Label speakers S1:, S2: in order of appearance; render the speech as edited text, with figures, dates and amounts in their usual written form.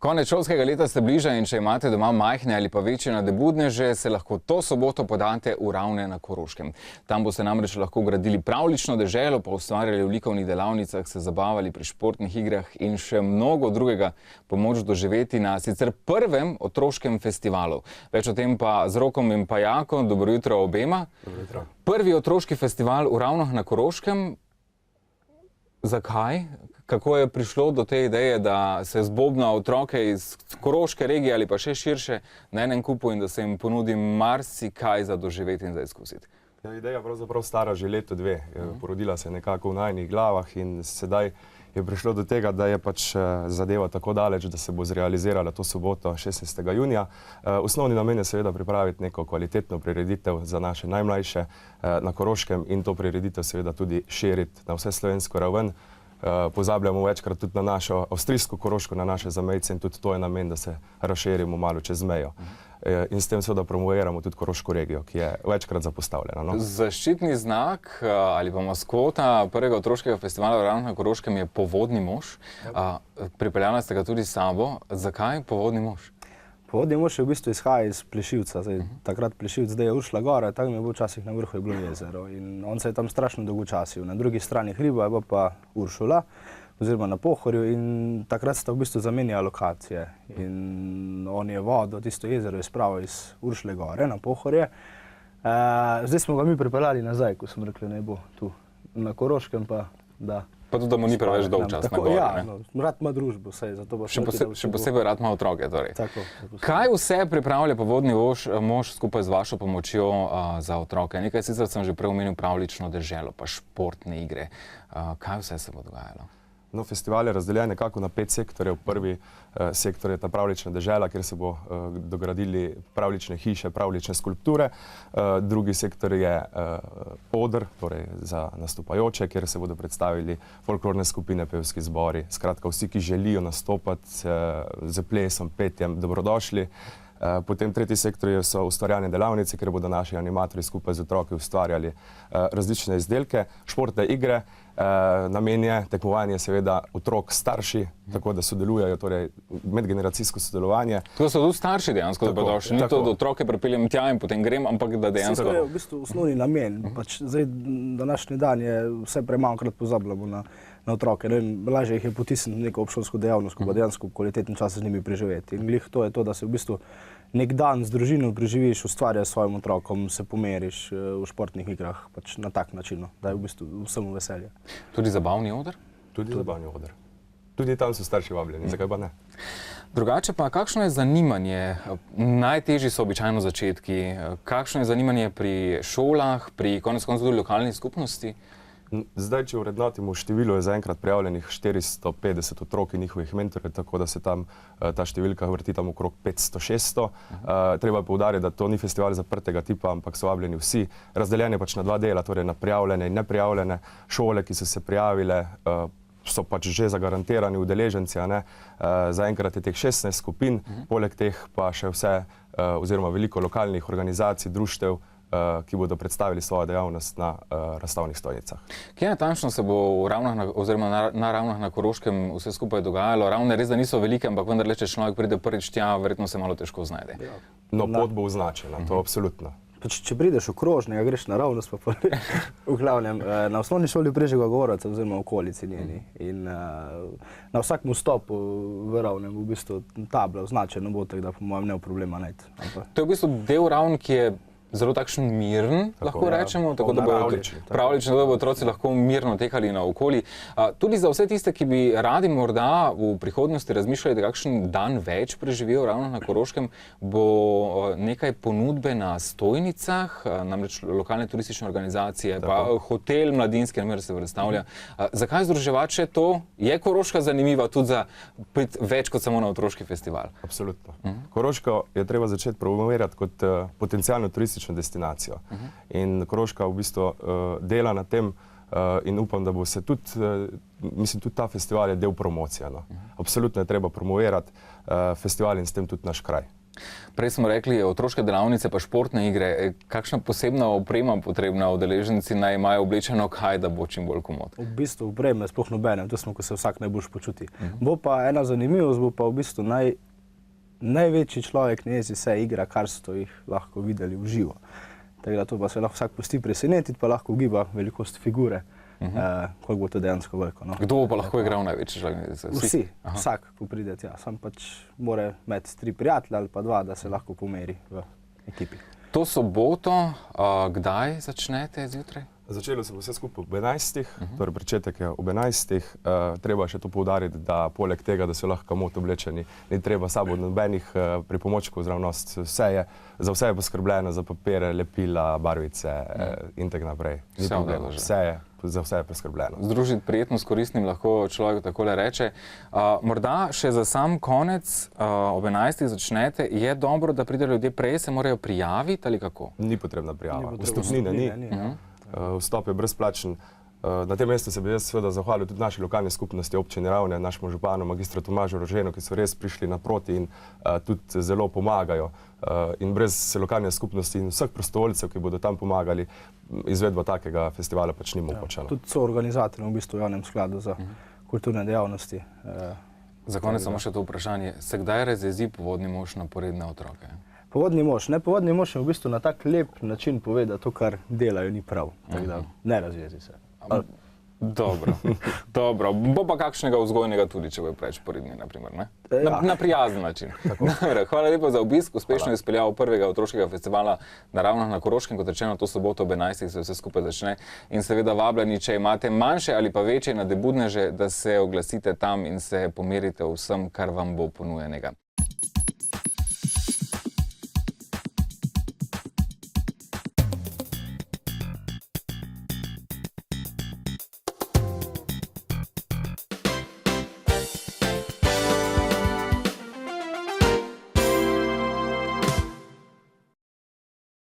S1: Konec šolskega leta se bliža in če imate doma majhne ali pa večje nadebudneže, se lahko to soboto podate v Ravne na Koroškem. Tam boste namreč lahko gradili pravljično deželo, pa ustvarjali v likovnih delavnicah, se zabavali pri športnih igrah in še mnogo drugega pomoč doživeti na sicer prvem otroškem festivalu. Več o tem pa z Rokom in Pajakom. Dobro jutro obema.
S2: Dobro jutro.
S1: Prvi otroški festival v Ravnah na Koroškem. Zakaj? Kako je prišlo do te ideje, da se zbobna otroke iz Koroške regije ali pa še širše na enem kupu in da se jim ponudi marsikaj za doživeti in za izkusiti?
S2: Ideja je pravzaprav stara že leto, dve. Porodila se nekako v najinih glavah in sedaj je prišlo do tega, da je pač zadeva tako daleč, da se bo zrealizirala to soboto 16. junija. Osnovni namen je seveda pripraviti neko kvalitetno prireditev za naše najmlajše na Koroškem in to prireditev seveda tudi širiti na vse slovensko raven. Pozabljamo večkrat tudi na našo avstrijsko Koroško, na naše zamejce in tudi to je namen, da se razširimo malo čez mejo. In s tem seveda promoviramo tudi Koroško regijo, ki je večkrat zapostavljena. No?
S1: Zaščitni znak ali pa maskota prvega otroškega festivala v Ravnah na Koroškem je povodni mož. Pripeljala ste ga tudi s sabo. Zakaj povodni mož?
S3: Povodni mož je v bistvu izhaja iz Plešivca. Takrat Plešivc, zdaj je Uršla gora, tako je bil včasih na vrhu, je bilo jezero. In on se je tam strašno dolgočasil. Na drugi strani hriba je bila pa Uršula, oziroma na Pohorju, in takrat sta v bistvu zamenjala lokacije. In on je vodo, tisto jezero je spravil iz Uršle gore na Pohorje. Zdaj smo ga mi pripeljali nazaj, ko smo rekli, naj bo tu na Koroškem, pa da...
S1: Pa tudi, da mu ni preveč dolgčas na gore.
S3: Ja, rad ima družbo, zato bo
S1: še posebej rad ima otroke. Kaj vse pripravlja povodni mož skupaj z vašo pomočjo za otroke? Nekaj sicer sem že prej omenil pravljično deželo, pa športne igre. Kaj vse se bo dogajalo?
S2: No, festival je razdeljen nekako na 5 sektorjev. Prvi sektor je ta pravljična dežela, kjer se bo dogradili pravljične hiše, pravljične skulpture. Drugi sektor je oder, torej za nastopajoče, kjer se bodo predstavili folklorne skupine, pevski zbori. Skratka, vsi, ki želijo nastopati z plesom, petjem, dobrodošli. Potem tretji sektor so ustvarjalne delavnice, kjer bodo naši animatorji skupaj z otroki ustvarjali različne izdelke, športne igre. Namen je tekmovanje seveda otrok starši, tako da sodelujejo, torej medgeneracijsko sodelovanje.
S1: To so tudi starši dejansko dobrodošli, ni to, da otroke pripeljem tja in potem grem, ampak da dejansko...
S3: To je v bistvu osnovni namen. Zdaj, današnji dan je vse premalokrat pozabljamo na otroke. Lažje jih je potisniti neko obšolsko dejavnost, ko pa dejansko kvaliteten čas z njimi preživeti. In glih to je to, da se v bistvu nek dan z družino preživiš, ustvarjaš svojim otrokom, se pomeriš v športnih igrah, pač na tak način, da je v bistvu vsemu veselje.
S1: Tudi zabavni oder?
S2: Tudi zabavni oder. Tudi tam so starši vabljeni, zakaj pa ne?
S1: Drugače pa, kakšno je zanimanje? Najtežji so običajno začetki. Kakšno je zanimanje pri šolah, pri konec koncev tudi lokalni skupnosti?
S2: Zdaj, če vrednotimo število, je zaenkrat prijavljenih 450 otrok in njihovih mentorjev, tako da se tam ta številka vrti tam okrog 500-600. Treba poudariti, da to ni festival zaprtega tipa, ampak so vabljeni vsi. Razdeljen je pač na dva dela, torej na prijavljene in neprijavljene. Šole, ki so se prijavile, so pač že zagarantirani udeleženci. Zaenkrat je teh 16 skupin, poleg teh pa še vse, oziroma veliko lokalnih organizacij, društev, ki bodo predstavili svojo dejavnost na razstavnih stojnicah.
S1: Kje natančno se bo v Ravnah, oziroma na Ravnah na Koroškem vse skupaj dogajalo? Ravne res da niso velike, ampak vendar če človek pride prvič tja, verjetno se malo težko znajde.
S2: No, pot bo označena, to absolutno.
S3: Če prideš v Krožnega, greš naravnost, pa v glavnem, na osnovni šoli Prežega Gorovca, oziroma v okolici njeni. In na vsakem vstopu v Ravnem v bistvu tabla označena bo, tako da po mojem ne bo problema najti.
S1: To je v bistvu del Ravn, ki je zelo takšen miren, lahko rečemo, tako da bodo pravlični, da bodo otroci lahko mirno tekali naokoli. Tudi za vse tiste, ki bi radi morda v prihodnosti razmišljali, da kakšen dan več preživijo ravno na Koroškem, bo nekaj ponudbe na stojnicah, namreč lokalne turistične organizacije, pa hotel mladinski, namer se predstavlja. Zakaj združevati še to? Je Koroška zanimiva tudi za več kot samo na otroški festival?
S2: Absolutno. Koroško je treba začeti promovirati kot potencialno turistično destinacijo. In Koroška v bistvu dela na tem in upam, da bo se tudi, mislim, tudi ta festival je del promocije. Absolutno je treba promovirati festival in s tem tudi naš kraj.
S1: Prej smo rekli, otroške delavnice pa športne igre. Kakšna posebna oprema potrebna udeleženci naj imajo oblečeno kaj, da bo čim bolj komod?
S3: V bistvu opreme sploh nobene, to smo, ko se vsak najboljš počuti. Bo pa ena zanimivost, bo pa v bistvu največji človek na jezi se igra, kar ste jih lahko videli v živo. Tako da to pa se lahko vsak pusti presenetiti, pa lahko ugiba velikost figure, koliko bo to dejansko veliko. No.
S1: Kdo bo pa lahko igral največji človek na jezi?
S3: Vsi, vsak, ko pride tja. Sam pač mora imeti 3 prijatelje ali pa 2, da se lahko pomeri v ekipi.
S1: To soboto, kdaj začnete zjutraj?
S2: Začelo se bo vse skupaj ob 11. Torej pričetek je ob 11. Treba še to poudariti, da poleg tega, da so lahko komot oblečeni, ni treba sabo nobenih pripomočkov zraven nositi. Za vse je poskrbljeno, za papire, lepila, barvice in tako naprej. Za vse je poskrbljeno.
S1: Združiti prijetno s koristnim lahko človek takole reče. Morda še za sam konec, ob 11. začnete, je dobro, da pridejo ljudje prej, se morajo prijaviti ali kako?
S2: Ni potrebna prijava. Vstopnine ni. Vstop je brezplačen. Na tem mestu se bi jaz seveda zahvalil tudi naši lokalni skupnosti občine Ravne, našemu županu, magistra Tomažu Roženu, ki so res prišli naproti in tudi zelo pomagajo. In brez lokalne skupnosti in vseh prostovoljcev, ki bodo tam pomagali, izvedba takega festivala pač ni mogoča.
S3: Tudi so organizatorji v bistvu v javnem skladu za kulturne dejavnosti.
S1: Za konec samo še to vprašanje. Se kdaj razjezi povodni mož na poredne otroke?
S3: Povodni mož je v bistvu na tak lep način pove, da to, kar delajo, ni prav. Tako da ne razjezi se.
S1: Dobro. Bo pa kakšnega vzgojnega tudi, če bo preveč poredni, naprimer, ne? Na prijazen način. Hvala lepa za obisk, uspešno izpeljavo prvega otroškega festivala na Ravnah na Koroškem, kot rečeno, to soboto ob 11. se vse skupaj začne. In seveda vabljeni, če imate manjše ali pa večje nadebudneže, da se oglasite tam in se pomerite vsem, kar vam bo ponujenega.